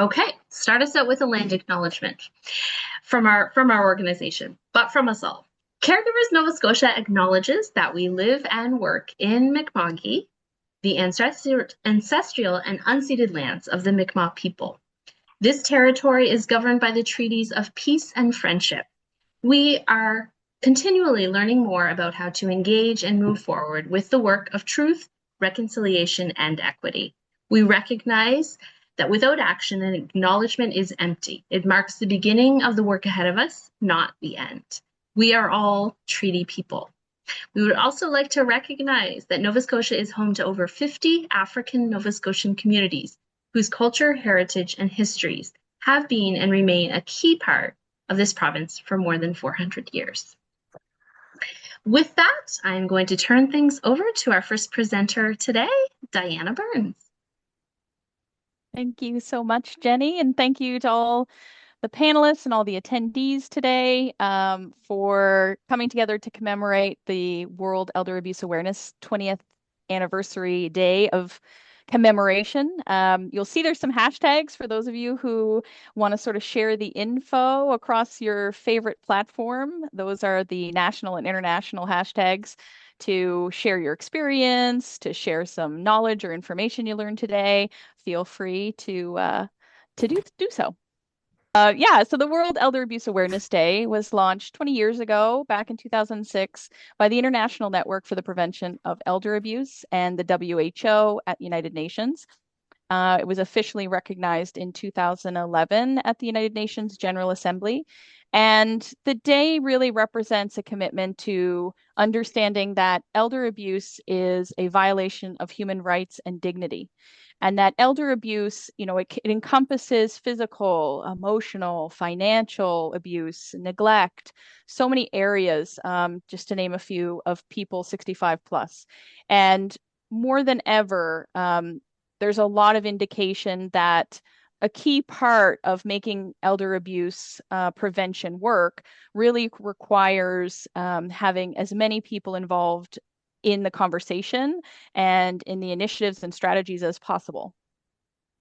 Okay, start us out with a land acknowledgement from our organization, but from us all. Caregivers Nova Scotia acknowledges that we live and work in Mi'kma'ki, the ancestral and unceded lands of the Mi'kmaq people. This territory is governed by the treaties of peace and friendship. We are continually learning more about how to engage and move forward with the work of truth, reconciliation, and equity. We recognize that without action, an acknowledgement is empty. It marks the beginning of the work ahead of us, not the end. We are all treaty people. We would also like to recognize that Nova Scotia is home to over 50 African Nova Scotian communities whose culture, heritage, and histories have been and remain a key part of this province for more than 400 years. With that, I'm going to turn things over to our first presenter today, Diana Burns. Thank you so much, Jenny, and thank you to all the panelists and all the attendees today for coming together to commemorate the World Elder Abuse Awareness 20th Anniversary Day of commemoration. You'll see there's some hashtags for those of you who want to sort of share the info across your favorite platform. Those are the national and international hashtags to share your experience, to share some knowledge or information you learned today. Feel free to do so. So the World Elder Abuse Awareness Day was launched 20 years ago, back in 2006, by the International Network for the Prevention of Elder Abuse and the WHO at United Nations. It was officially recognized in 2011 at the United Nations General Assembly. And the day really represents a commitment to understanding that elder abuse is a violation of human rights and dignity. And that elder abuse, it encompasses physical, emotional, financial abuse, neglect, so many areas, just to name a few, of people 65 plus. And more than ever, there's a lot of indication that a key part of making elder abuse prevention work really requires having as many people involved in the conversation and in the initiatives and strategies as possible.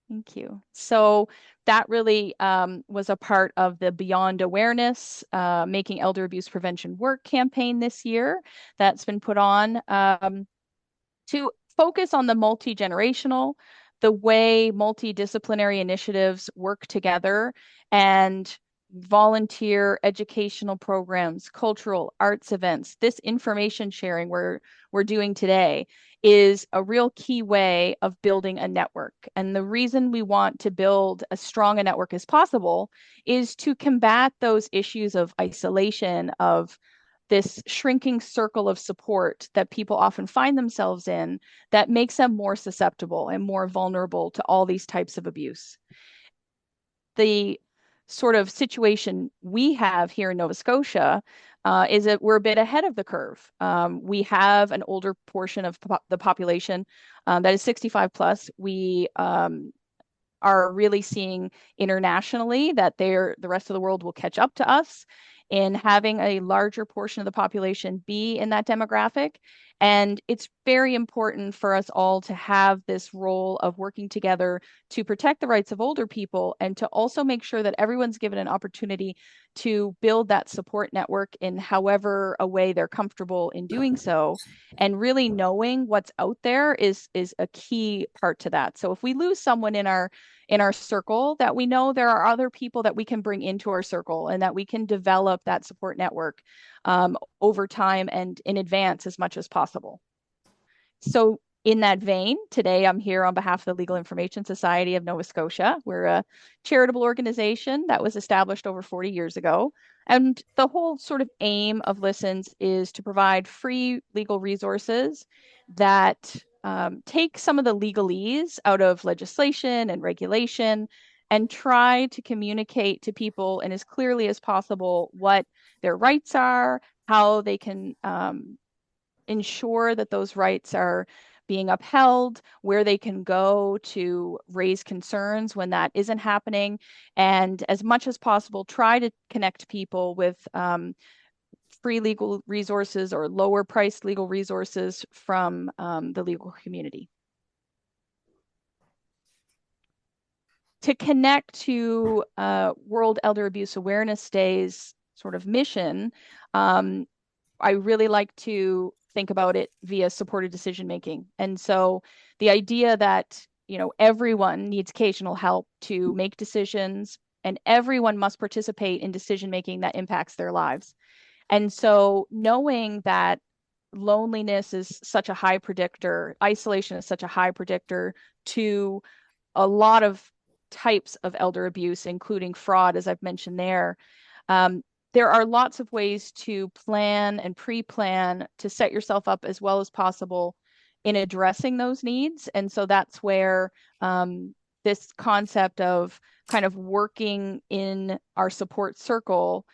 Thank you. So that really was a part of the Beyond Awareness, Making Elder Abuse Prevention Work campaign this year that's been put on to focus on the multi-generational, the way multidisciplinary initiatives work together, and volunteer educational programs, cultural arts events. This information sharing we're doing today is a real key way of building a network. And the reason we want to build as strong a network as possible is to combat those issues of isolation, of this shrinking circle of support that people often find themselves in that makes them more susceptible and more vulnerable to all these types of abuse. The sort of situation we have here in Nova Scotia is that we're a bit ahead of the curve. We have an older portion of the population that is 65 plus. We are really seeing internationally that the rest of the world will catch up to us in having a larger portion of the population be in that demographic. And it's very important for us all to have this role of working together to protect the rights of older people and to also make sure that everyone's given an opportunity to build that support network in however a way they're comfortable in doing so. And really knowing what's out there is a key part to that. So if we lose someone in our circle, that we know there are other people that we can bring into our circle and that we can develop that support network over time and in advance as much as possible. So in that vein, today I'm here on behalf of the Legal Information Society of Nova Scotia. We're a charitable organization that was established over 40 years ago. And the whole sort of aim of LISNS is to provide free legal resources that take some of the legalese out of legislation and regulation and try to communicate to people in as clearly as possible what their rights are, how they can ensure that those rights are being upheld, where they can go to raise concerns when that isn't happening, and as much as possible, try to connect people with free legal resources or lower priced legal resources from the legal community. to connect to World Elder Abuse Awareness Day's sort of mission, I really like to think about it via supported decision making. And so the idea that, everyone needs occasional help to make decisions, and everyone must participate in decision making that impacts their lives. And so knowing that loneliness is such a high predictor, isolation is such a high predictor to a lot of types of elder abuse, including fraud, as I've mentioned there. There are lots of ways to plan and pre-plan to set yourself up as well as possible in addressing those needs. And so that's where this concept of kind of working in our support circle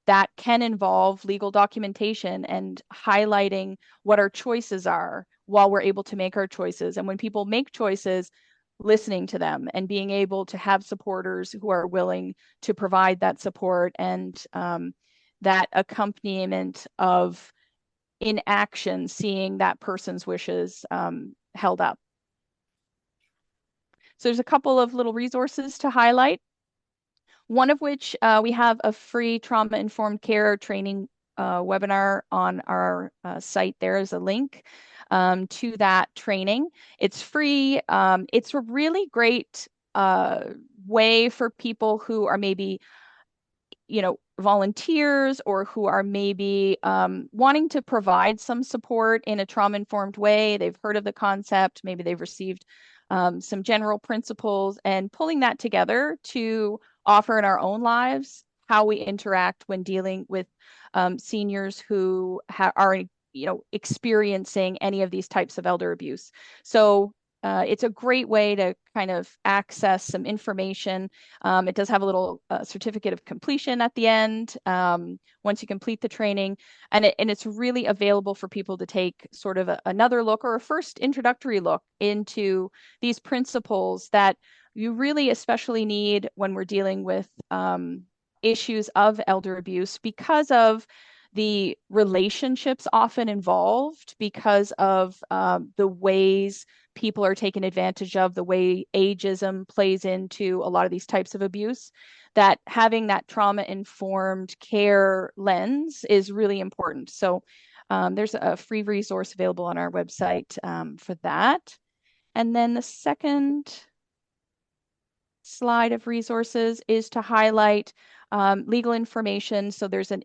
that can involve legal documentation and highlighting what our choices are while we're able to make our choices. And when people make choices, listening to them and being able to have supporters who are willing to provide that support and that accompaniment of inaction, seeing that person's wishes held up. So there's a couple of little resources to highlight. One of which we have a free trauma-informed care training webinar on our site. There is a link to that training. It's free. It's a really great way for people who are maybe, volunteers or who are maybe wanting to provide some support in a trauma-informed way. They've heard of the concept. Maybe they've received some general principles, and pulling that together to offer in our own lives how we interact when dealing with seniors who are experiencing any of these types of elder abuse. So it's a great way to kind of access some information. It does have a little certificate of completion at the end once you complete the training, and it's really available for people to take sort of another look or a first introductory look into these principles that you really especially need when we're dealing with issues of elder abuse because of the relationships often involved, because of the ways people are taken advantage of, the way ageism plays into a lot of these types of abuse, that having that trauma-informed care lens is really important. So there's a free resource available on our website for that. And then the second slide of resources is to highlight legal information. So there's an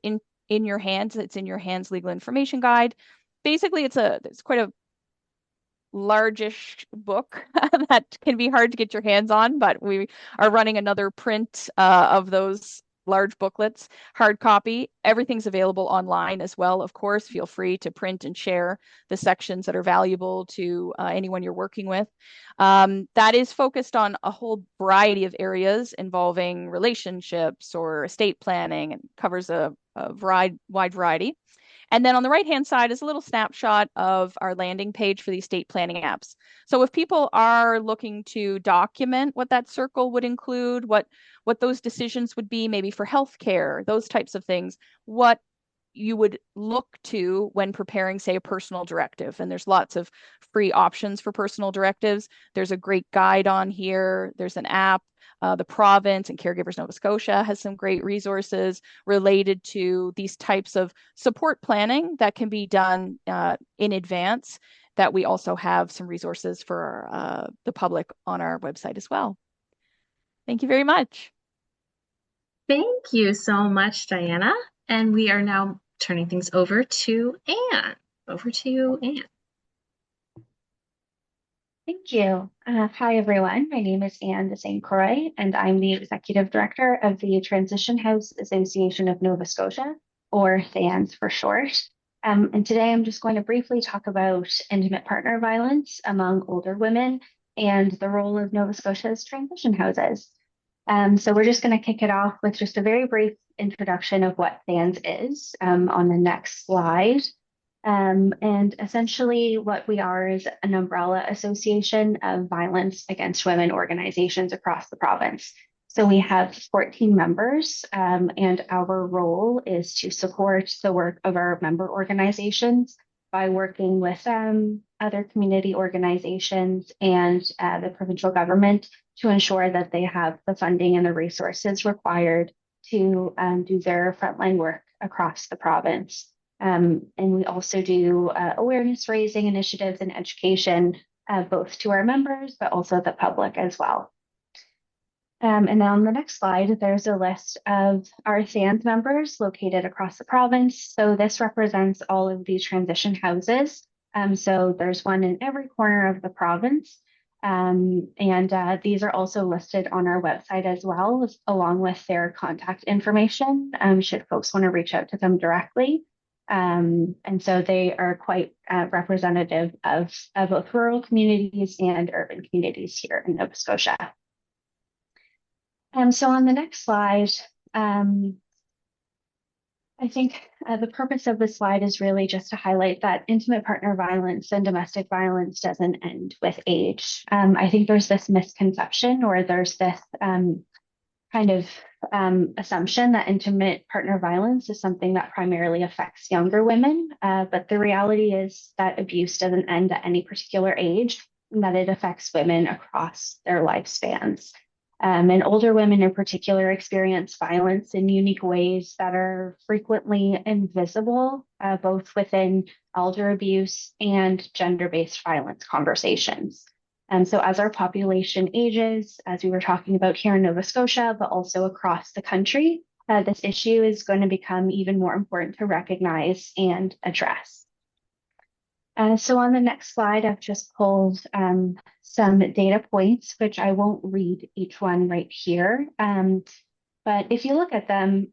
in your hands, it's in your hands legal information guide. Basically, it's quite a largish book that can be hard to get your hands on, but we are running another print of those large booklets, hard copy. Everything's available online as well. Of course, feel free to print and share the sections that are valuable to anyone you're working with. That is focused on a whole variety of areas involving relationships or estate planning, and covers a wide variety. And then on the right-hand side is a little snapshot of our landing page for the estate planning apps. So if people are looking to document what that circle would include, what those decisions would be, maybe for healthcare, those types of things, what you would look to when preparing, say, a personal directive. And there's lots of free options for personal directives. There's a great guide on here. There's an app. The province and Caregivers Nova Scotia has some great resources related to these types of support planning that can be done in advance, that we also have some resources for the public on our website as well. Thank you very much. Thank you so much, Diana. And we are now turning things over to Anne. Over to you, Anne. Thank you. Hi, everyone. My name is Anne Ste Croix, and I'm the Executive Director of the Transition House Association of Nova Scotia, or THANS for short. And today I'm just going to briefly talk about intimate partner violence among older women and the role of Nova Scotia's transition houses. So we're just going to kick it off with just a very brief introduction of what THANS is on the next slide. And essentially what we are is an umbrella association of violence against women organizations across the province. So we have 14 members, and our role is to support the work of our member organizations by working with other community organizations and the provincial government to ensure that they have the funding and the resources required to do their frontline work across the province. And we also do awareness raising initiatives and education, both to our members, but also the public as well. And then on the next slide, there's a list of our SANS members located across the province. So this represents all of these transition houses. So there's one in every corner of the province. These are also listed on our website as well, along with their contact information, should folks want to reach out to them directly. And so they are quite representative of both rural communities and urban communities here in Nova Scotia. So on the next slide, I think the purpose of this slide is really just to highlight that intimate partner violence and domestic violence doesn't end with age. I think there's this misconception, or there's this kind of assumption that intimate partner violence is something that primarily affects younger women. But the reality is that abuse doesn't end at any particular age, and that it affects women across their lifespans. And older women in particular experience violence in unique ways that are frequently invisible, both within elder abuse and gender-based violence conversations. And so as our population ages, as we were talking about here in Nova Scotia, but also across the country, this issue is going to become even more important to recognize and address. So on the next slide, I've just pulled some data points, which I won't read each one right here. But if you look at them,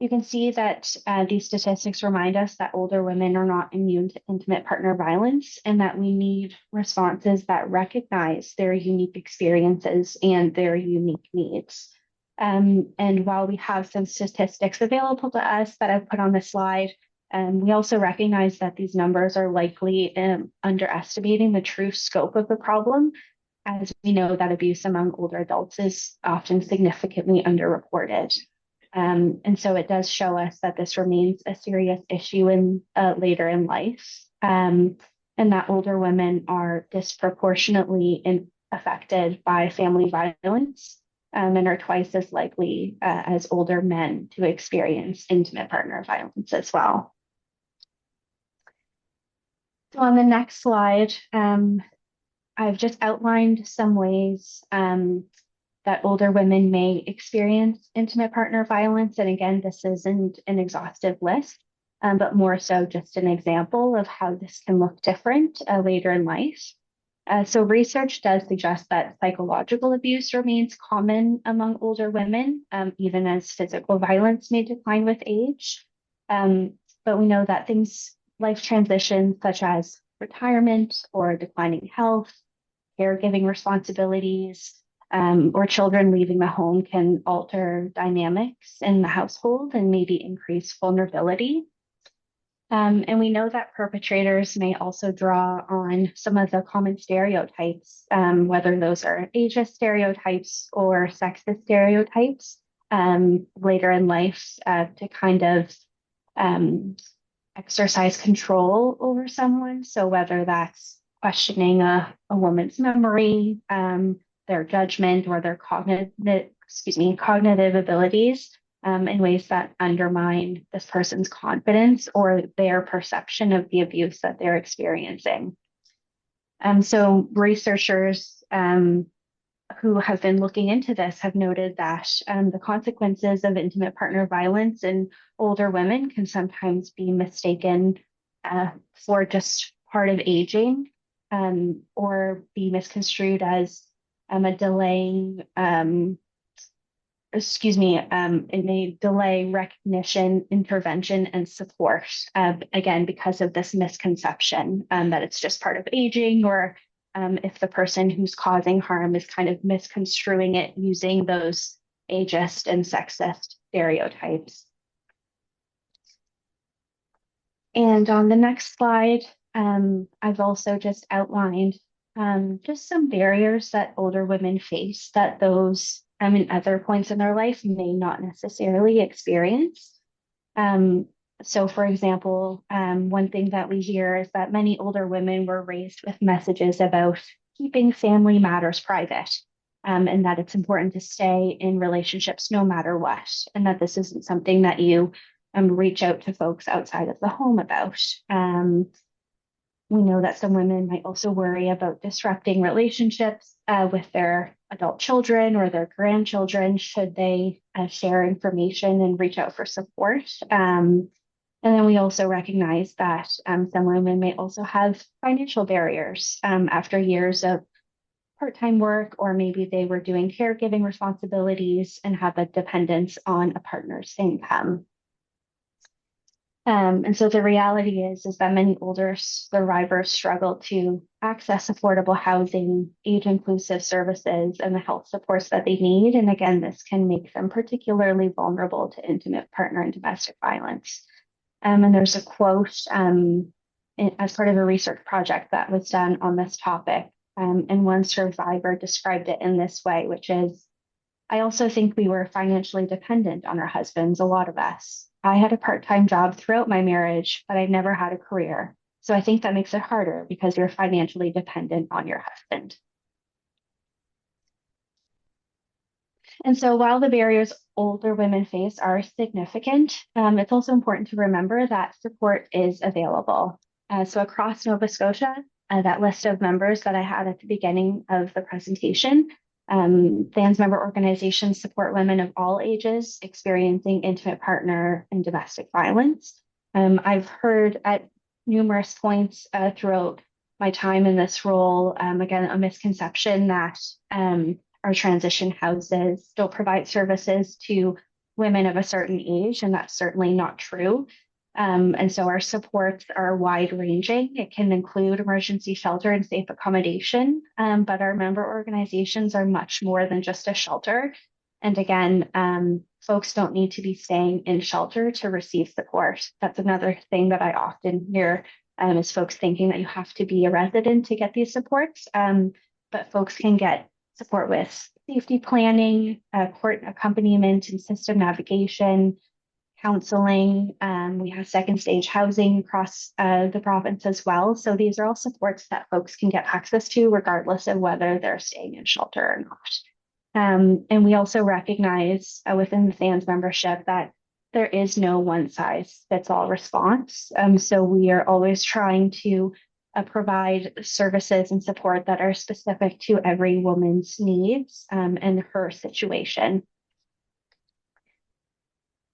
you can see that these statistics remind us that older women are not immune to intimate partner violence, and that we need responses that recognize their unique experiences and their unique needs. And while we have some statistics available to us that I've put on the slide, we also recognize that these numbers are likely underestimating the true scope of the problem, as we know that abuse among older adults is often significantly underreported. And so it does show us that this remains a serious issue in later in life, and that older women are disproportionately affected by family violence, and are twice as likely as older men to experience intimate partner violence as well. So on the next slide, I've just outlined some ways that older women may experience intimate partner violence. And again, this isn't an exhaustive list, but more so just an example of how this can look different later in life. So research does suggest that psychological abuse remains common among older women, even as physical violence may decline with age. But we know that life transitions such as retirement or declining health, caregiving responsibilities, or children leaving the home can alter dynamics in the household and maybe increase vulnerability. And we know that perpetrators may also draw on some of the common stereotypes, whether those are ageist stereotypes or sexist stereotypes, later in life to kind of exercise control over someone. So whether that's questioning a woman's memory, their judgment, or their cognitive abilities in ways that undermine this person's confidence or their perception of the abuse that they're experiencing. So researchers who have been looking into this have noted that the consequences of intimate partner violence in older women can sometimes be mistaken for just part of aging, or be misconstrued as a delaying, it may delay recognition, intervention, and support, again, because of this misconception that it's just part of aging, or if the person who's causing harm is kind of misconstruing it using those ageist and sexist stereotypes. And on the next slide, I've also just outlined just some barriers that older women face that those in other points in their life may not necessarily experience. So, for example, one thing that we hear is that many older women were raised with messages about keeping family matters private, and that it's important to stay in relationships no matter what, and that this isn't something that you reach out to folks outside of the home about. We know that some women might also worry about disrupting relationships with their adult children or their grandchildren should they share information and reach out for support. And then we also recognize that some women may also have financial barriers after years of part-time work, or maybe they were doing caregiving responsibilities and have a dependence on a partner's income. And so the reality is that many older survivors struggle to access affordable housing, age-inclusive services, and the health supports that they need. And again, this can make them particularly vulnerable to intimate partner and domestic violence. And there's a quote as part of a research project that was done on this topic. And one survivor described it in this way, which is, I also think we were financially dependent on our husbands, a lot of us. I had a part-time job throughout my marriage, but I never had a career. So I think that makes it harder because you're financially dependent on your husband. And so while the barriers older women face are significant, it's also important to remember that support is available. So across Nova Scotia, that list of members that I had at the beginning of the presentation, LISNS member organizations support women of all ages experiencing intimate partner and domestic violence. I've heard at numerous points throughout my time in this role, again, a misconception that our transition houses don't provide services to women of a certain age, and that's certainly not true. And so our supports are wide ranging. It can include emergency shelter and safe accommodation, but our member organizations are much more than just a shelter. And again, folks don't need to be staying in shelter to receive support. That's another thing that I often hear is folks thinking that you have to be a resident to get these supports, but folks can get support with safety planning, court accompaniment and system navigation, counseling. We have second stage housing across the province as well. So these are all supports that folks can get access to regardless of whether they're staying in shelter or not. And we also recognize within the LISNS membership that there is no one size fits all response. So we are always trying to provide services and support that are specific to every woman's needs and her situation.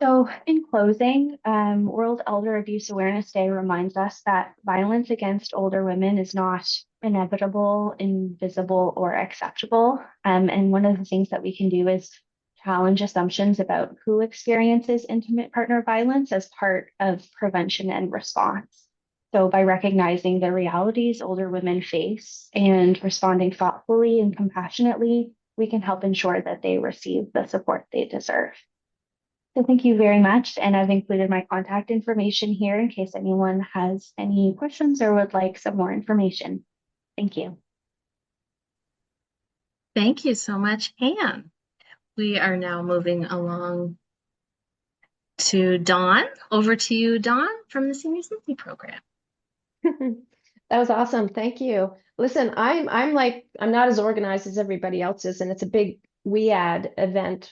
So in closing, World Elder Abuse Awareness Day reminds us that violence against older women is not inevitable, invisible, or acceptable. And one of the things that we can do is challenge assumptions about who experiences intimate partner violence as part of prevention and response. So by recognizing the realities older women face and responding thoughtfully and compassionately, we can help ensure that they receive the support they deserve. So thank you very much. And I've included my contact information here in case anyone has any questions or would like some more information. Thank you. Thank you so much, Anne. We are now moving along to Dawn. Over to you, Dawn, from the Senior Safety Program. That was awesome. Thank you. Listen, I'm not as organized as everybody else is, and it's a big WeAdd event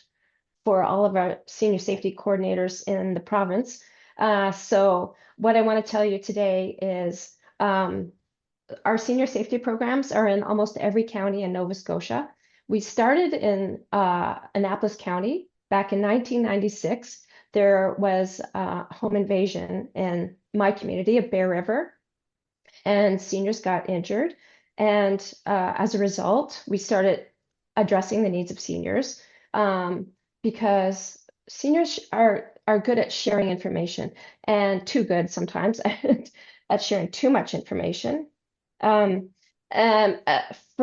for all of our senior safety coordinators in the province. So what I want to tell you today is our senior safety programs are in almost every county in Nova Scotia. We started in Annapolis County back in 1996. There was a home invasion in my community of Bear River, and seniors got injured. And as a result, we started addressing the needs of seniors because seniors are good at sharing information, and too good sometimes at sharing too much information. For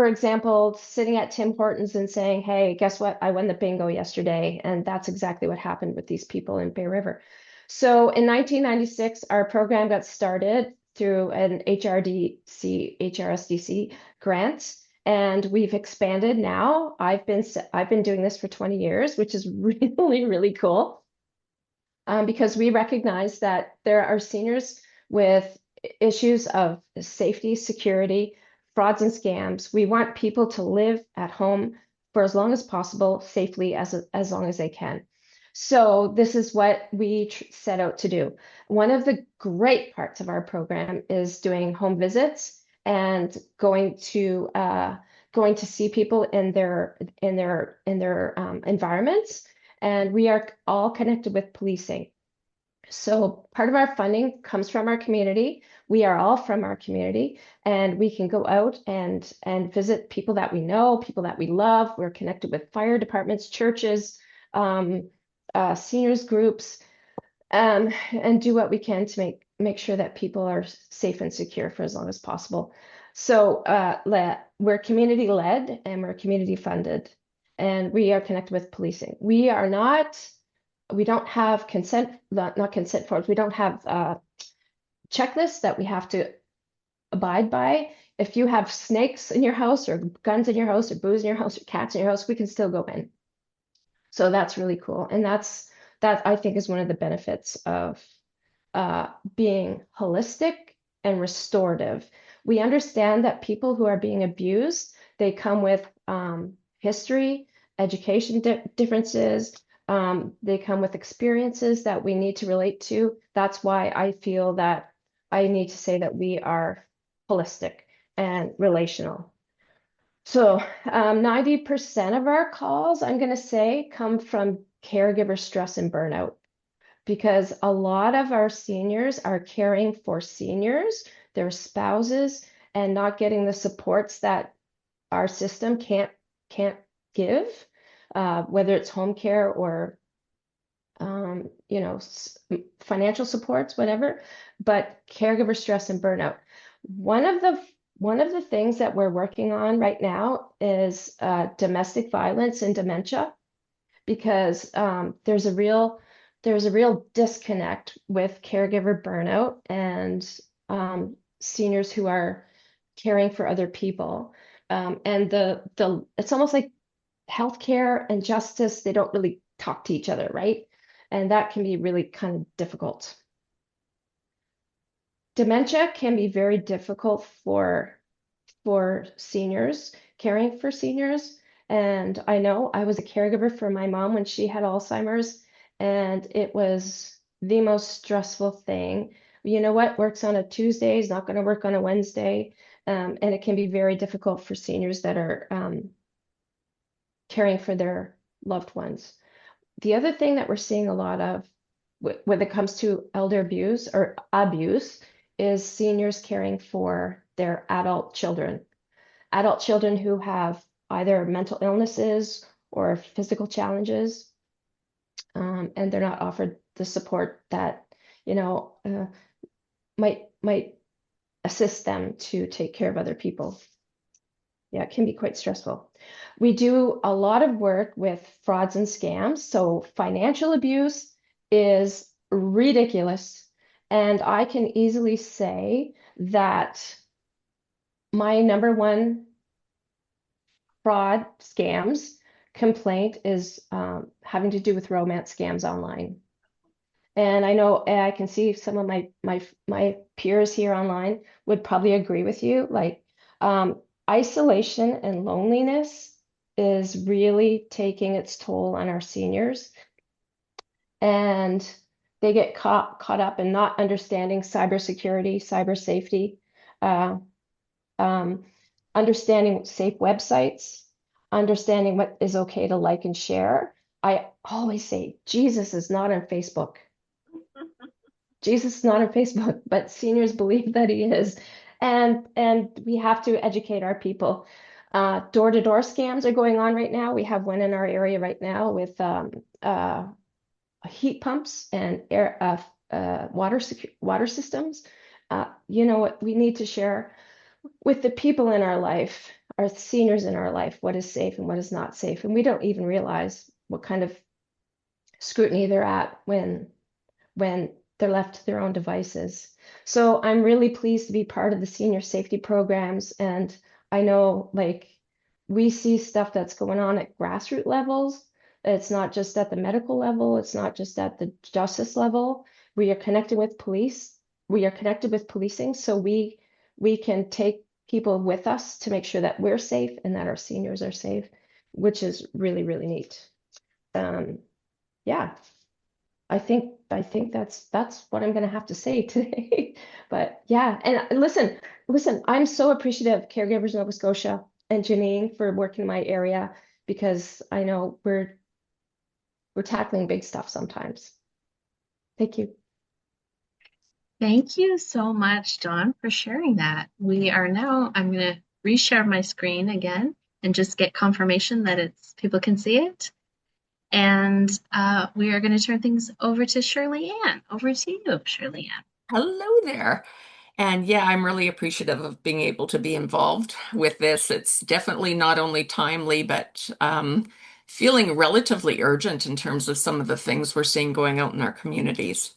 example, sitting at Tim Hortons and saying, hey, guess what? I won the bingo yesterday. And that's exactly what happened with these people in Bear River. So in 1996, our program got started through an HRSDC grant, and we've expanded now. I've been doing this for 20 years, which is really, really cool. because we recognize that there are seniors with issues of safety, security, frauds and scams. We want people to live at home for as long as possible, safely as long as they can. So this is what we set out to do. One of the great parts of our program is doing home visits and going to see people in their environments, and we are all connected with policing. So part of our funding comes from our community. We are all from our community, and we can go out and visit people that we know, people that we love. We're connected with fire departments, churches, seniors groups, and do what we can to make sure that people are safe and secure for as long as possible. So we're community led and we're community funded, and we are connected with policing. We don't have not consent forms. We don't have checklists that we have to abide by. If you have snakes in your house or guns in your house or booze in your house or cats in your house, we can still go in. So that's really cool. And that I think is one of the benefits of being holistic and restorative. We understand that people who are being abused, they come with history, education differences. They come with experiences that we need to relate to. That's why I feel that I need to say that we are holistic and relational. So 90% of our calls, I'm going to say, come from caregiver stress and burnout, because a lot of our seniors are caring for seniors, their spouses, and not getting the supports that our system can't give, whether it's home care or financial supports, whatever. But caregiver stress and burnout. One of the things that we're working on right now is domestic violence and dementia, because there's a real disconnect with caregiver burnout and seniors who are caring for other people. And it's almost like healthcare and justice, they don't really talk to each other, right? And that can be really kind of difficult. Dementia can be very difficult for seniors, caring for seniors. And I know I was a caregiver for my mom when she had Alzheimer's, and it was the most stressful thing. You know what works on a Tuesday is not going to work on a Wednesday. And it can be very difficult for seniors that are caring for their loved ones. The other thing that we're seeing a lot of when it comes to elder abuse or abuse is seniors caring for their adult children who have either mental illnesses or physical challenges, and they're not offered the support that might assist them to take care of other people. Yeah, it can be quite stressful. We do a lot of work with frauds and scams. So financial abuse is ridiculous. And I can easily say that my number one fraud scams complaint is having to do with romance scams online. And I know I can see some of my peers here online would probably agree with you. Like isolation and loneliness is really taking its toll on our seniors. And they get caught up in not understanding cybersecurity, cyber safety, understanding safe websites, understanding what is okay to like and share. I always say, Jesus is not on Facebook. Jesus is not on Facebook, but seniors believe that he is. And we have to educate our people. Door-to-door scams are going on right now. We have one in our area right now with heat pumps and air water systems. You know what we need to share with the people in our life, our seniors in our life, what is safe and what is not safe. And we don't even realize what kind of scrutiny they're at when they're left to their own devices. So I'm really pleased to be part of the senior safety programs. And I know, like, we see stuff that's going on at grassroots levels It's not just at the medical level. It's not just at the justice level. We are connected with police. We are connected with policing, so we can take people with us to make sure that we're safe and that our seniors are safe, which is really, really neat. Yeah, I think that's what I'm gonna have to say today. But yeah, and listen, I'm so appreciative of Caregivers Nova Scotia and Janine for working in my area, because I know we're tackling big stuff sometimes. Thank you. Thank you so much, Dawn, for sharing that. We are now, I'm going to reshare my screen again and just get confirmation that people can see it. And we are going to turn things over to Shirley Ann. Over to you, Shirley Ann. Hello there. And yeah, I'm really appreciative of being able to be involved with this. It's definitely not only timely, but feeling relatively urgent in terms of some of the things we're seeing going out in our communities.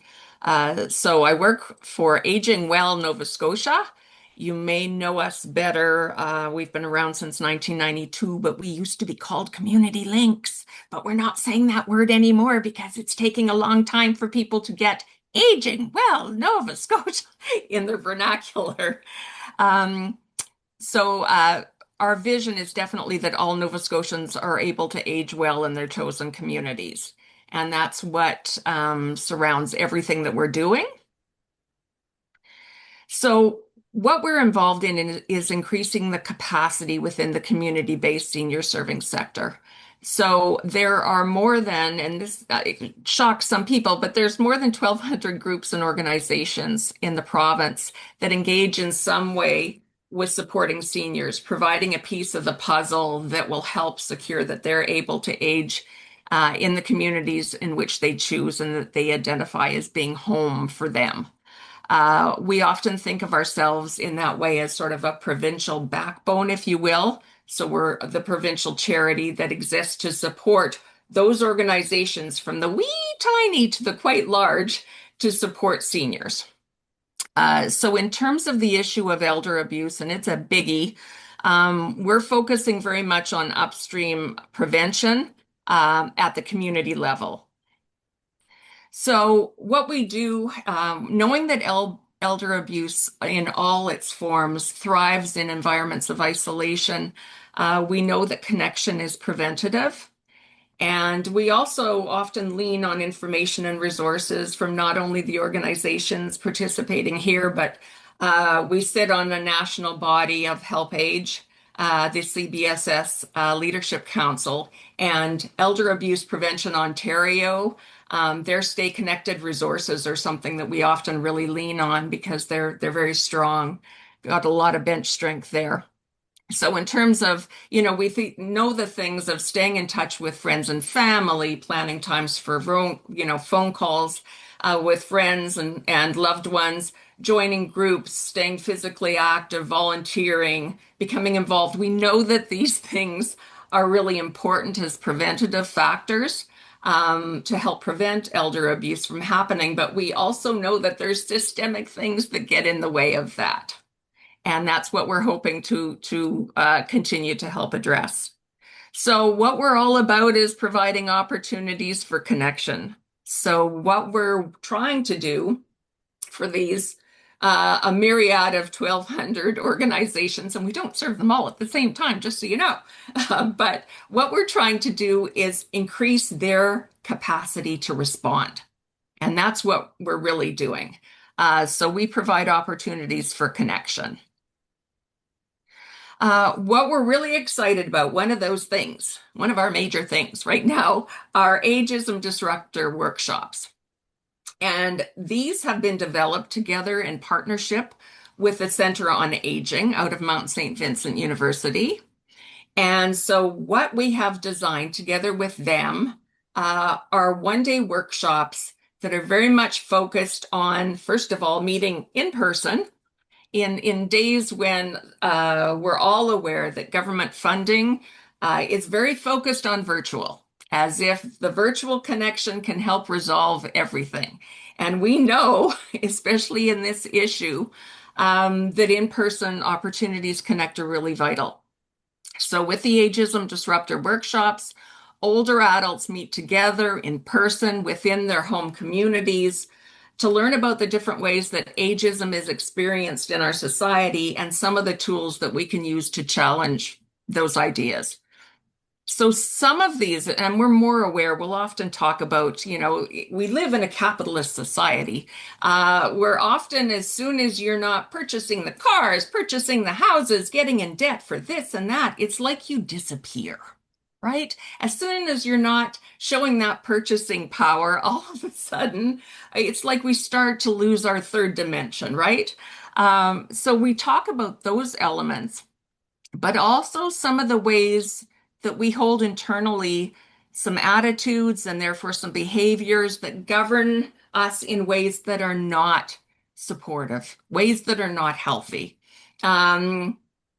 So I work for Aging Well Nova Scotia. You may know us better. We've been around since 1992, but we used to be called Community Links. But we're not saying that word anymore because it's taking a long time for people to get Aging Well Nova Scotia in their vernacular. So our vision is definitely that all Nova Scotians are able to age well in their chosen communities. And that's what surrounds everything that we're doing. So what we're involved in is increasing the capacity within the community-based senior serving sector. So there are more than, and this shocks some people, but there's more than 1,200 groups and organizations in the province that engage in some way with supporting seniors, providing a piece of the puzzle that will help secure that they're able to age in the communities in which they choose and that they identify as being home for them. We often think of ourselves in that way as sort of a provincial backbone, if you will. So we're the provincial charity that exists to support those organizations from the wee tiny to the quite large to support seniors. So in terms of the issue of elder abuse, and it's a biggie, we're focusing very much on upstream prevention at the community level. So what we do, knowing that elder abuse in all its forms thrives in environments of isolation, we know that connection is preventative. And we also often lean on information and resources from not only the organizations participating here, but we sit on a national body of Help Age, the CBSS Leadership Council, and Elder Abuse Prevention Ontario. Their Stay Connected resources are something that we often really lean on because they're very strong. Got a lot of bench strength there. So in terms of, we know the things of staying in touch with friends and family, planning times for, phone calls with friends and loved ones, joining groups, staying physically active, volunteering, becoming involved. We know that these things are really important as preventative factors to help prevent elder abuse from happening. But we also know that there's systemic things that get in the way of that. And that's what we're hoping to continue to help address. So what we're all about is providing opportunities for connection. So what we're trying to do for these, a myriad of 1,200 organizations, and we don't serve them all at the same time, just so you know. But what we're trying to do is increase their capacity to respond. And that's what we're really doing. So we provide opportunities for connection. What we're really excited about, one of our major things right now, are Agism Disruptor workshops. And these have been developed together in partnership with the Center on Aging out of Mount St. Vincent University. And so what we have designed together with them are one-day workshops that are very much focused on, first of all, meeting in person in days when we're all aware that government funding is very focused on virtual, as if the virtual connection can help resolve everything. And we know, especially in this issue, that in-person opportunities connect are really vital. So with the Agism Disruptor workshops, older adults meet together in person within their home communities to learn about the different ways that ageism is experienced in our society and some of the tools that we can use to challenge those ideas. So some of these, and we're more aware, we'll often talk about, we live in a capitalist society where often as soon as you're not purchasing the cars, purchasing the houses, getting in debt for this and that, it's like you disappear, right? As soon as you're not showing that purchasing power, all of a sudden, it's like we start to lose our third dimension, right? So we talk about those elements, but also some of the ways that we hold internally some attitudes and therefore some behaviors that govern us in ways that are not supportive, ways that are not healthy. I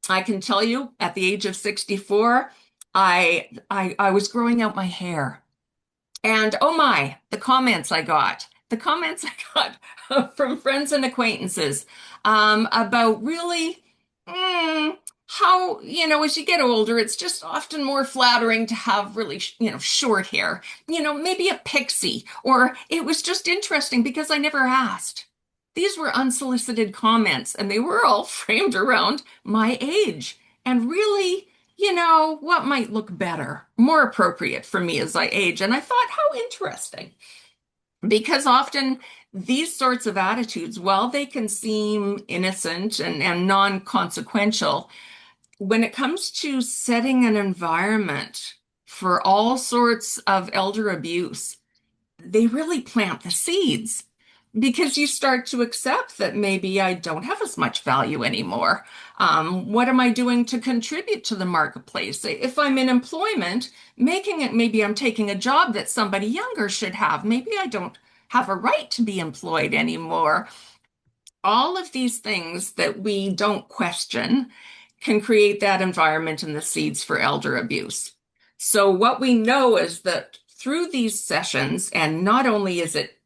can tell you at the age of 64, I was growing out my hair. And oh my, the comments I got from friends and acquaintances about really how, as you get older, it's just often more flattering to have really, short hair, maybe a pixie, or it was just interesting because I never asked. These were unsolicited comments, and they were all framed around my age and really, what might look better, more appropriate for me as I age. And I thought, how interesting. Because often these sorts of attitudes, while they can seem innocent and non-consequential, when it comes to setting an environment for all sorts of elder abuse, they really plant the seeds because you start to accept that maybe I don't have as much value anymore. What am I doing to contribute to the marketplace? If I'm in employment, maybe I'm taking a job that somebody younger should have. Maybe I don't have a right to be employed anymore. All of these things that we don't question can create that environment and the seeds for elder abuse. So what we know is that through these sessions, and not only is it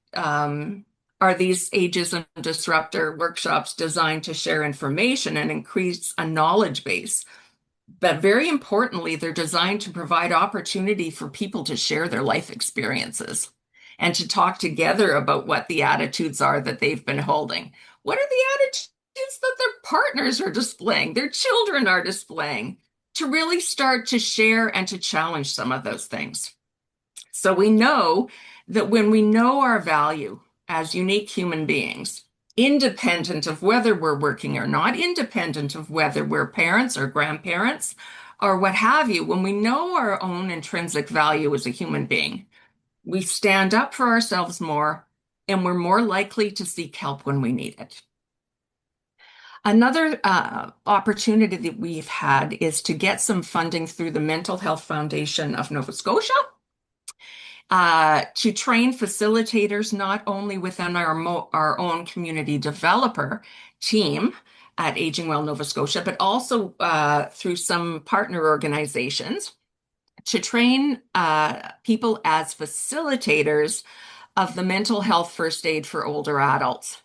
are these Agism Disruptor workshops designed to share information and increase a knowledge base, but very importantly, they're designed to provide opportunity for people to share their life experiences and to talk together about what the attitudes are that they've been holding. What are the attitudes that their partners are displaying, their children are displaying, to really start to share and to challenge some of those things. So we know that when we know our value as unique human beings, independent of whether we're working or not, independent of whether we're parents or grandparents or what have you, when we know our own intrinsic value as a human being, we stand up for ourselves more, and we're more likely to seek help when we need it. Another opportunity that we've had is to get some funding through the Mental Health Foundation of Nova Scotia to train facilitators, not only within our own community developer team at Aging Well Nova Scotia, but also through some partner organizations to train people as facilitators of the mental health first aid for older adults.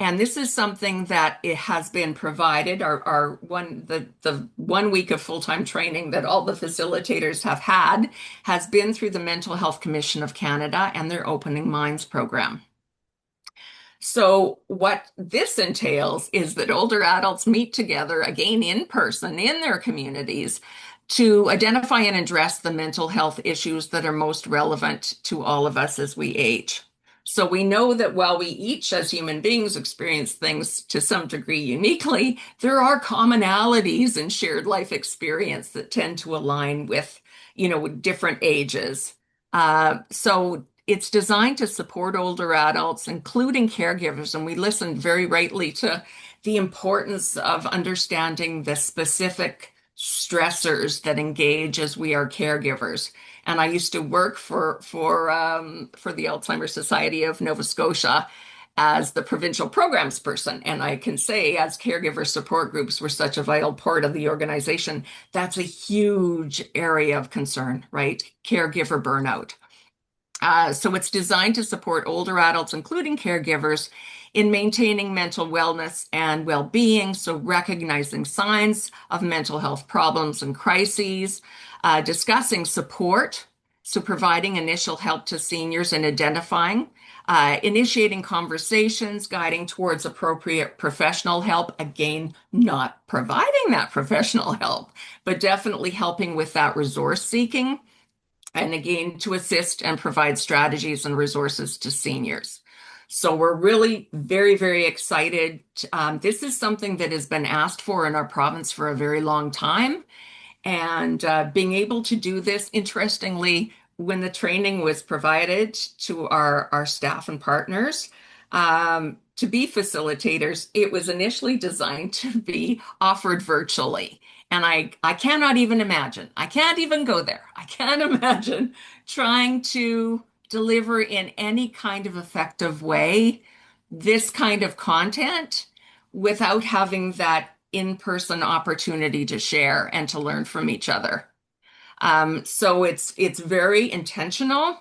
And this is something that it has been provided, the 1 week of full-time training that all the facilitators have had has been through the Mental Health Commission of Canada and their Opening Minds program. So what this entails is that older adults meet together again in person in their communities to identify and address the mental health issues that are most relevant to all of us as we age. So we know that while we each as human beings experience things to some degree uniquely, there are commonalities in shared life experience that tend to align with, different ages. So it's designed to support older adults, including caregivers, and we listened very rightly to the importance of understanding the specific stressors that engage as we are caregivers. And I used to work for the Alzheimer's Society of Nova Scotia as the provincial programs person. And I can say, as caregiver support groups were such a vital part of the organization, that's a huge area of concern, right? Caregiver burnout. So it's designed to support older adults, including caregivers, in maintaining mental wellness and well-being, so recognizing signs of mental health problems and crises, discussing support, so providing initial help to seniors in identifying, initiating conversations, guiding towards appropriate professional help. Again, not providing that professional help, but definitely helping with that resource seeking. And again, to assist and provide strategies and resources to seniors. So we're really very, very excited. This is something that has been asked for in our province for a very long time. And being able to do this, interestingly, when the training was provided to our staff and partners to be facilitators, it was initially designed to be offered virtually. And I cannot even imagine, I can't even go there. I can't imagine trying to deliver in any kind of effective way this kind of content without having that in-person opportunity to share and to learn from each other. So it's very intentional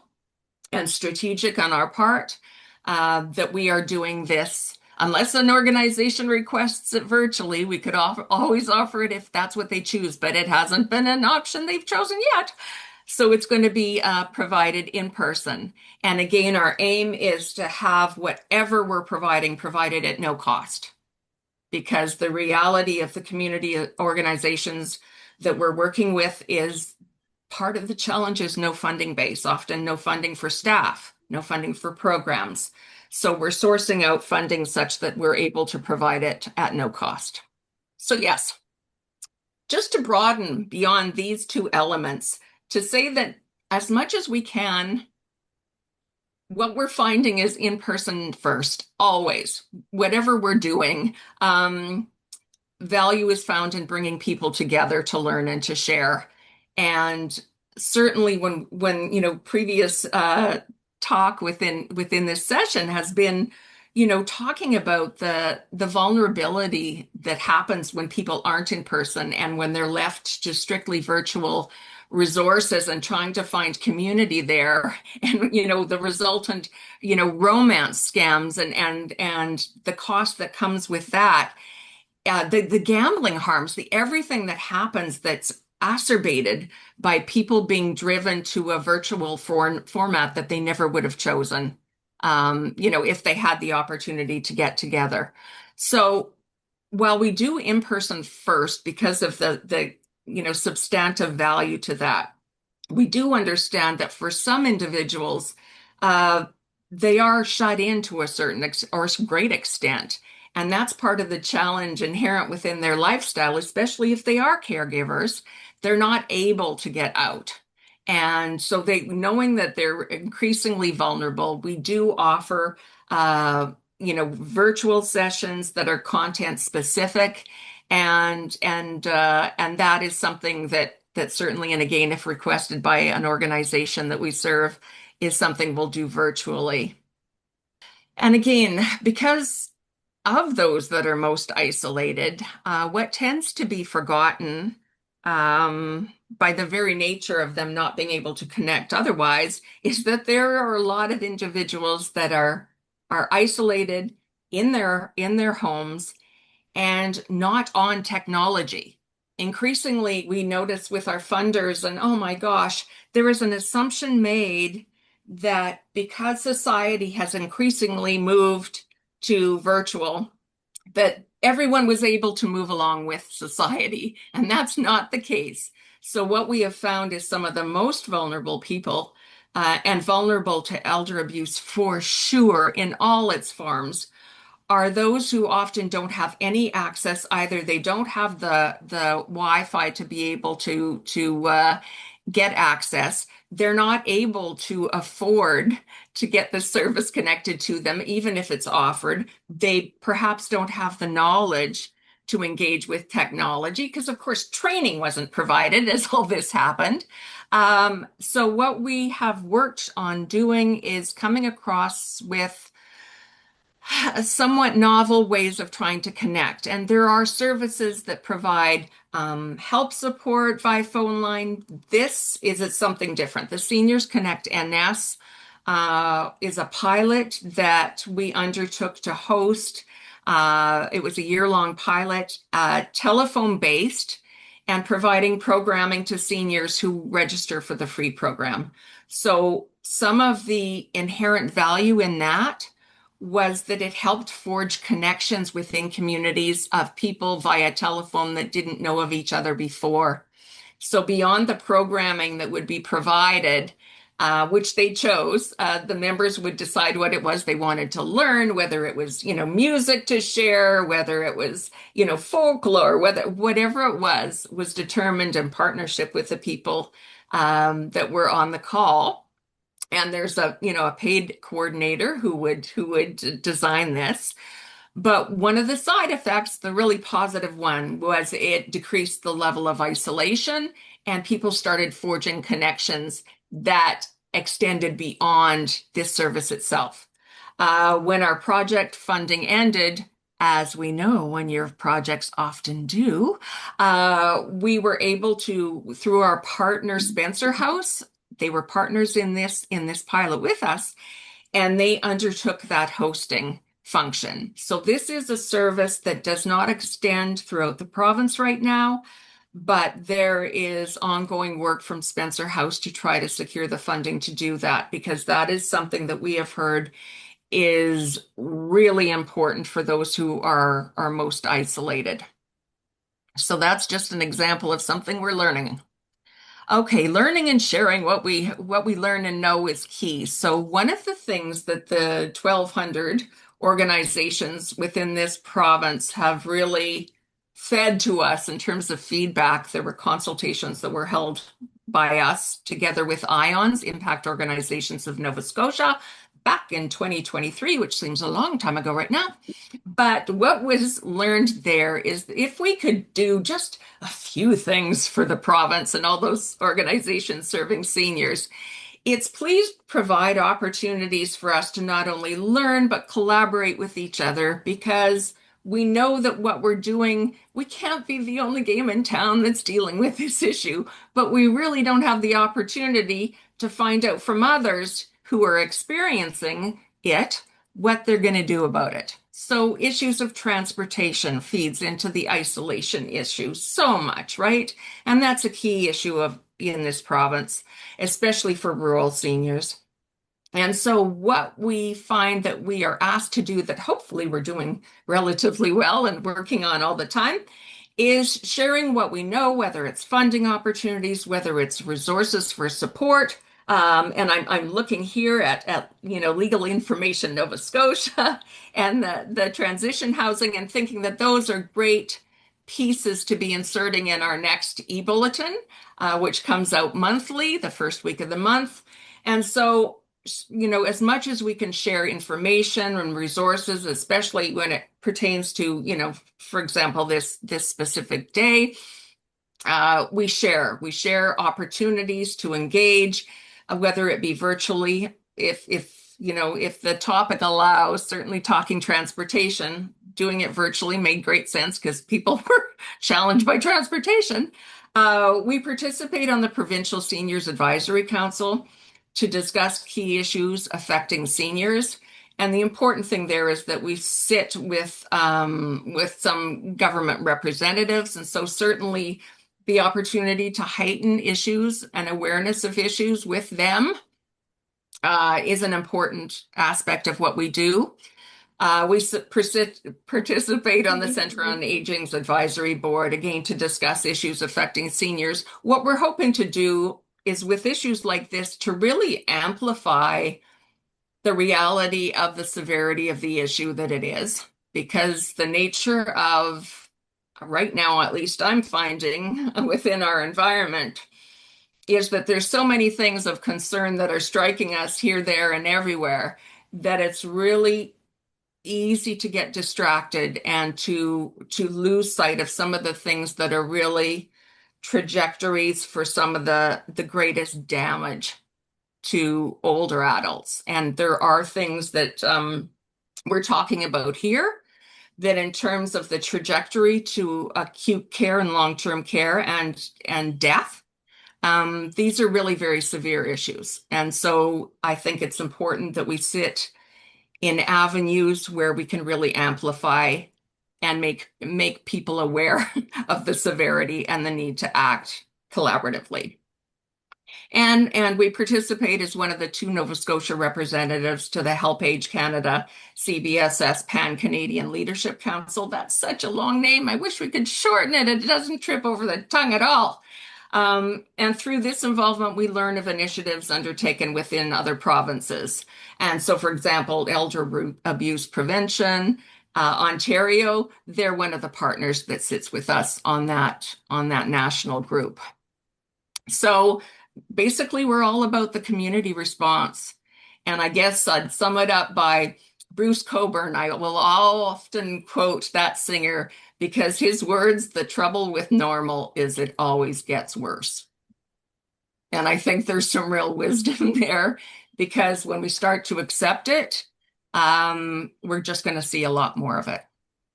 and strategic on our part that we are doing this. Unless an organization requests it virtually, we could always offer it if that's what they choose, but it hasn't been an option they've chosen yet. So it's going to be provided in person. And again, our aim is to have whatever we're providing provided at no cost, because the reality of the community organizations that we're working with is part of the challenge is no funding base, often no funding for staff, no funding for programs. So we're sourcing out funding such that we're able to provide it at no cost. So yes, just to broaden beyond these two elements, to say that as much as we can, what we're finding is in person first, always, whatever we're doing. Value is found in bringing people together to learn and to share. And certainly when previous talk within this session has been, talking about the vulnerability that happens when people aren't in person and when they're left to strictly virtual resources and trying to find community there, and the resultant romance scams and the cost that comes with that, the gambling harms, the everything that happens that's exacerbated by people being driven to a virtual format that they never would have chosen, if they had the opportunity to get together. So while we do in person first because of the substantive value to that, we do understand that for some individuals, they are shut in to a certain or great extent. And that's part of the challenge inherent within their lifestyle, especially if they are caregivers. They're not able to get out. And so knowing that they're increasingly vulnerable, we do offer, virtual sessions that are content specific. And that is something that certainly, and again, if requested by an organization that we serve, is something we'll do virtually. And again, because of those that are most isolated, what tends to be forgotten by the very nature of them not being able to connect otherwise is that there are a lot of individuals that are isolated in their homes and not on technology. Increasingly, we notice with our funders, and oh my gosh, there is an assumption made that because society has increasingly moved to virtual, that everyone was able to move along with society, and that's not the case. So what we have found is some of the most vulnerable people and vulnerable to elder abuse for sure in all its forms are those who often don't have any access. Either they don't have the Wi-Fi to be able to get access. They're not able to afford to get the service connected to them, even if it's offered. They perhaps don't have the knowledge to engage with technology because, of course, training wasn't provided as all this happened. So what we have worked on doing is coming across with somewhat novel ways of trying to connect. And there are services that provide help support by phone line. This is something different. The Seniors Connect NS is a pilot that we undertook to host. It was a year-long pilot, telephone-based, and providing programming to seniors who register for the free program. So some of the inherent value in that was that it helped forge connections within communities of people via telephone that didn't know of each other before. So beyond the programming that would be provided, which they chose, the members would decide what it was they wanted to learn, whether it was, music to share, whether it was, folklore, whatever it was determined in partnership with the people that were on the call. And there's a paid coordinator who would design this. But one of the side effects, the really positive one, was it decreased the level of isolation, and people started forging connections that extended beyond this service itself. When our project funding ended, as we know, one-year projects often do, we were able to, through our partner Spencer House, they were partners in this pilot with us, and they undertook that hosting function. So this is a service that does not extend throughout the province right now, but there is ongoing work from Spencer House to try to secure the funding to do that, because that is something that we have heard is really important for those who are most isolated. So that's just an example of something we're learning. Okay, learning and sharing what we learn and know is key. So one of the things that the 1,200 organizations within this province have really fed to us in terms of feedback, there were consultations that were held by us together with IONS, Impact Organizations of Nova Scotia, back in 2023, which seems a long time ago right now. But what was learned there is if we could do just a few things for the province and all those organizations serving seniors, it's please provide opportunities for us to not only learn, but collaborate with each other, because we know that what we're doing, we can't be the only game in town that's dealing with this issue, but we really don't have the opportunity to find out from others who are experiencing it what they're going to do about it. So issues of transportation feeds into the isolation issue so much, right? And that's a key issue in this province, especially for rural seniors. And so what we find that we are asked to do, that hopefully we're doing relatively well and working on all the time, is sharing what we know, whether it's funding opportunities, whether it's resources for support. And I'm looking here at Legal Information Nova Scotia and the transition housing, and thinking that those are great pieces to be inserting in our next e-bulletin, which comes out monthly, the first week of the month. And so, as much as we can share information and resources, especially when it pertains to, for example, this specific day, we share opportunities to engage, whether it be virtually, if the topic allows. Certainly talking transportation, doing it virtually made great sense because people were challenged by transportation. We participate on the Provincial Seniors Advisory Council to discuss key issues affecting seniors. And the important thing there is that we sit with some government representatives. And so certainly the opportunity to heighten issues and awareness of issues with them is an important aspect of what we do. We participate on the Centre on Aging's advisory board, again, to discuss issues affecting seniors. What we're hoping to do is, with issues like this, to really amplify the reality of the severity of the issue that it is, because the nature of, right now, at least I'm finding within our environment, is that there's so many things of concern that are striking us here, there, and everywhere, that it's really easy to get distracted and to lose sight of some of the things that are really trajectories for some of the greatest damage to older adults. And there are things that we're talking about here that, in terms of the trajectory to acute care and long-term care and death, These are really very severe issues. And so I think it's important that we sit in avenues where we can really amplify and make people aware of the severity and the need to act collaboratively. And we participate as one of the 2 Nova Scotia representatives to the Help Age Canada CBSS Pan-Canadian Leadership Council. That's such a long name. I wish we could shorten it. It doesn't trip over the tongue at all. And through this involvement, we learn of initiatives undertaken within other provinces. And so, for example, elder abuse prevention, Ontario, they're one of the partners that sits with us on that national group. So basically, we're all about the community response. And I guess I'd sum it up by Bruce Cockburn. I will often quote that singer because his words, "The trouble with normal is it always gets worse." And I think there's some real wisdom there, because when we start to accept it, we're just going to see a lot more of it.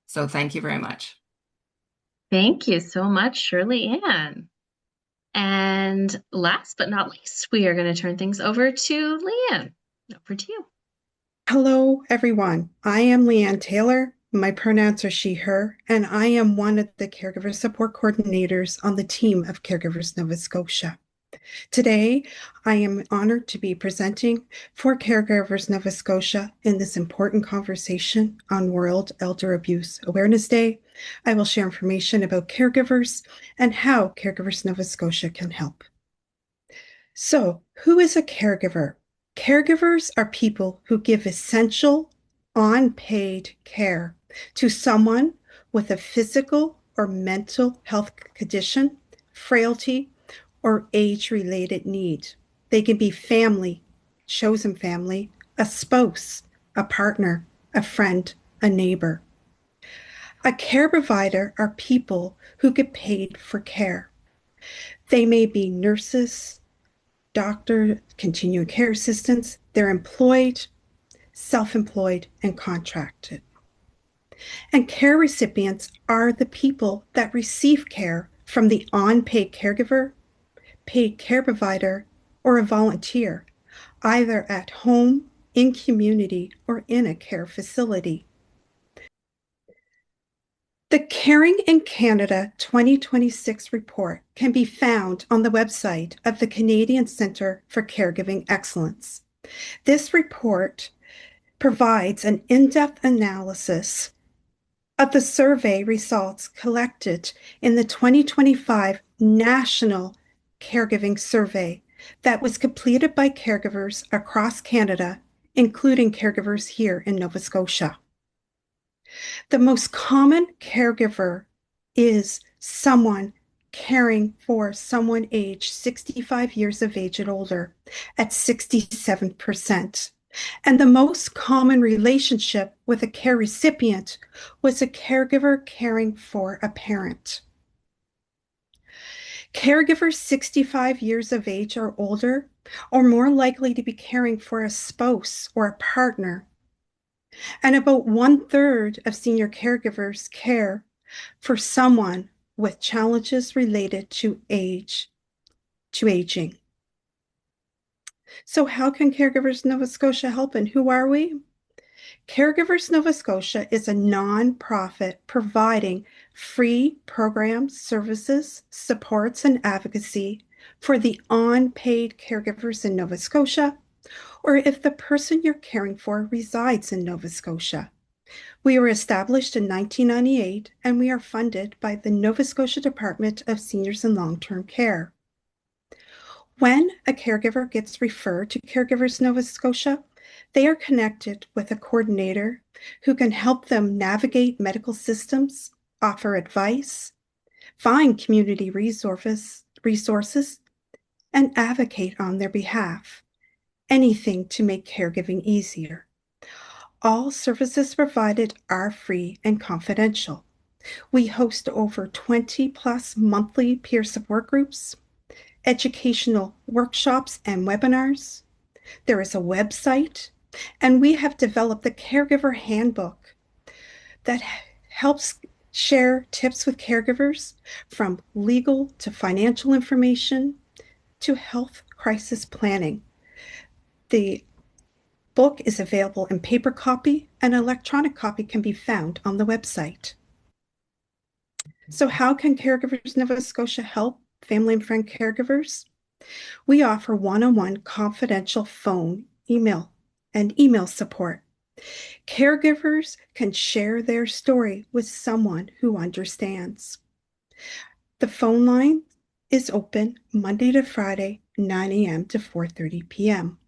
So thank you very much. Thank you so much, Shirley Ann. And last but not least, we are going to turn things over to Leanne. Over to you. Hello, everyone. I am Leanne Taylor. My pronouns are she, her, and I am one of the caregiver support coordinators on the team of Caregivers Nova Scotia. Today, I am honored to be presenting for Caregivers Nova Scotia in this important conversation on World Elder Abuse Awareness Day. I will share information about caregivers and how Caregivers Nova Scotia can help. So, who is a caregiver? Caregivers are people who give essential, unpaid care to someone with a physical or mental health condition, frailty, or age-related need. They can be family, chosen family, a spouse, a partner, a friend, a neighbor. A care provider are people who get paid for care. They may be nurses, doctor, continuing care assistants. They're employed, self-employed, and contracted. And care recipients are the people that receive care from the unpaid caregiver, paid care provider, or a volunteer, either at home, in community, or in a care facility. The Caring in Canada 2026 report can be found on the website of the Canadian Centre for Caregiving Excellence. This report provides an in-depth analysis of the survey results collected in the 2025 National Caregiving Survey that was completed by caregivers across Canada, including caregivers here in Nova Scotia. The most common caregiver is someone caring for someone aged 65 years of age and older at 67%. And the most common relationship with a care recipient was a caregiver caring for a parent. Caregivers 65 years of age or older are more likely to be caring for a spouse or a partner. And about 1/3 of senior caregivers care for someone with challenges related to aging. So how can Caregivers Nova Scotia help, and who are we? Caregivers Nova Scotia is a nonprofit providing free programs, services, supports, and advocacy for the unpaid caregivers in Nova Scotia, or if the person you're caring for resides in Nova Scotia. We were established in 1998, and we are funded by the Nova Scotia Department of Seniors and Long-Term Care. When a caregiver gets referred to Caregivers Nova Scotia, they are connected with a coordinator who can help them navigate medical systems, offer advice, find community resources, and advocate on their behalf. Anything to make caregiving easier. All services provided are free and confidential. We host over 20+ monthly peer support groups, educational workshops and webinars. There is a website, and we have developed the Caregiver Handbook that helps share tips with caregivers from legal to financial information, to health crisis planning. The book is available in paper copy, and electronic copy can be found on the website. So how can Caregivers Nova Scotia help family and friend caregivers? We offer one-on-one confidential phone, email, and email support. Caregivers can share their story with someone who understands. The phone line is open Monday to Friday, 9 a.m. to 4:30 p.m.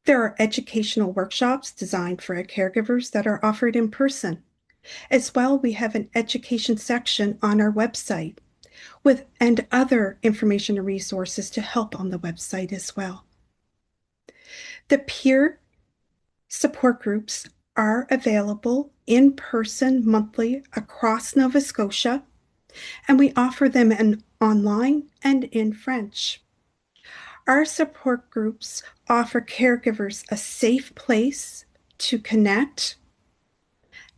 There are educational workshops designed for our caregivers that are offered in person. As well, we have an education section on our website and other information and resources to help on the website as well. The peer support groups are available in person monthly across Nova Scotia, and we offer them online and in French. Our support groups offer caregivers a safe place to connect,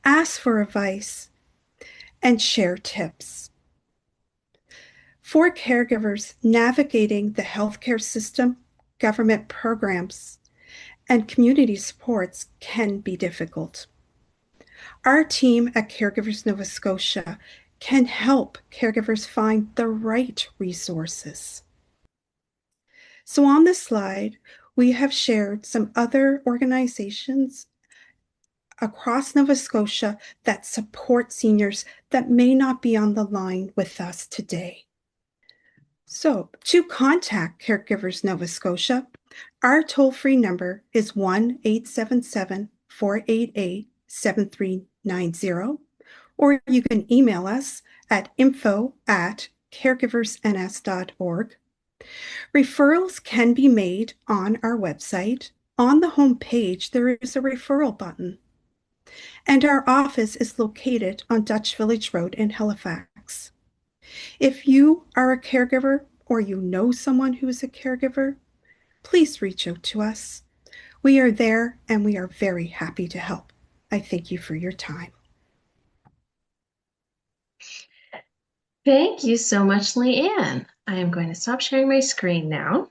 ask for advice, and share tips. For caregivers navigating the healthcare system, government programs, and community supports can be difficult. Our team at Caregivers Nova Scotia can help caregivers find the right resources. So on this slide, we have shared some other organizations across Nova Scotia that support seniors that may not be on the line with us today. So to contact Caregivers Nova Scotia, our toll-free number is 1-877-488-7390, or you can email us at info@caregiversns.org. Referrals can be made on our website. On the home page, there is a referral button. And our office is located on Dutch Village Road in Halifax. If you are a caregiver or you know someone who is a caregiver, please reach out to us. We are there and we are very happy to help. I thank you for your time. Thank you so much, Leanne. I am going to stop sharing my screen now.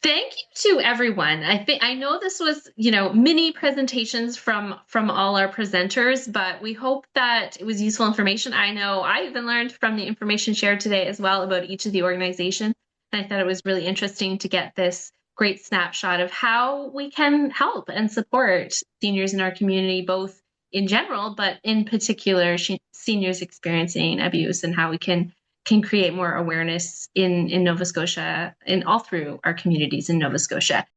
Thank you to everyone. I know this was, mini presentations from all our presenters, but we hope that it was useful information. I know I even learned from the information shared today as well about each of the organizations. And I thought it was really interesting to get this great snapshot of how we can help and support seniors in our community, both in general, but in particular, seniors experiencing abuse, and how we can create more awareness in Nova Scotia and all through our communities in Nova Scotia.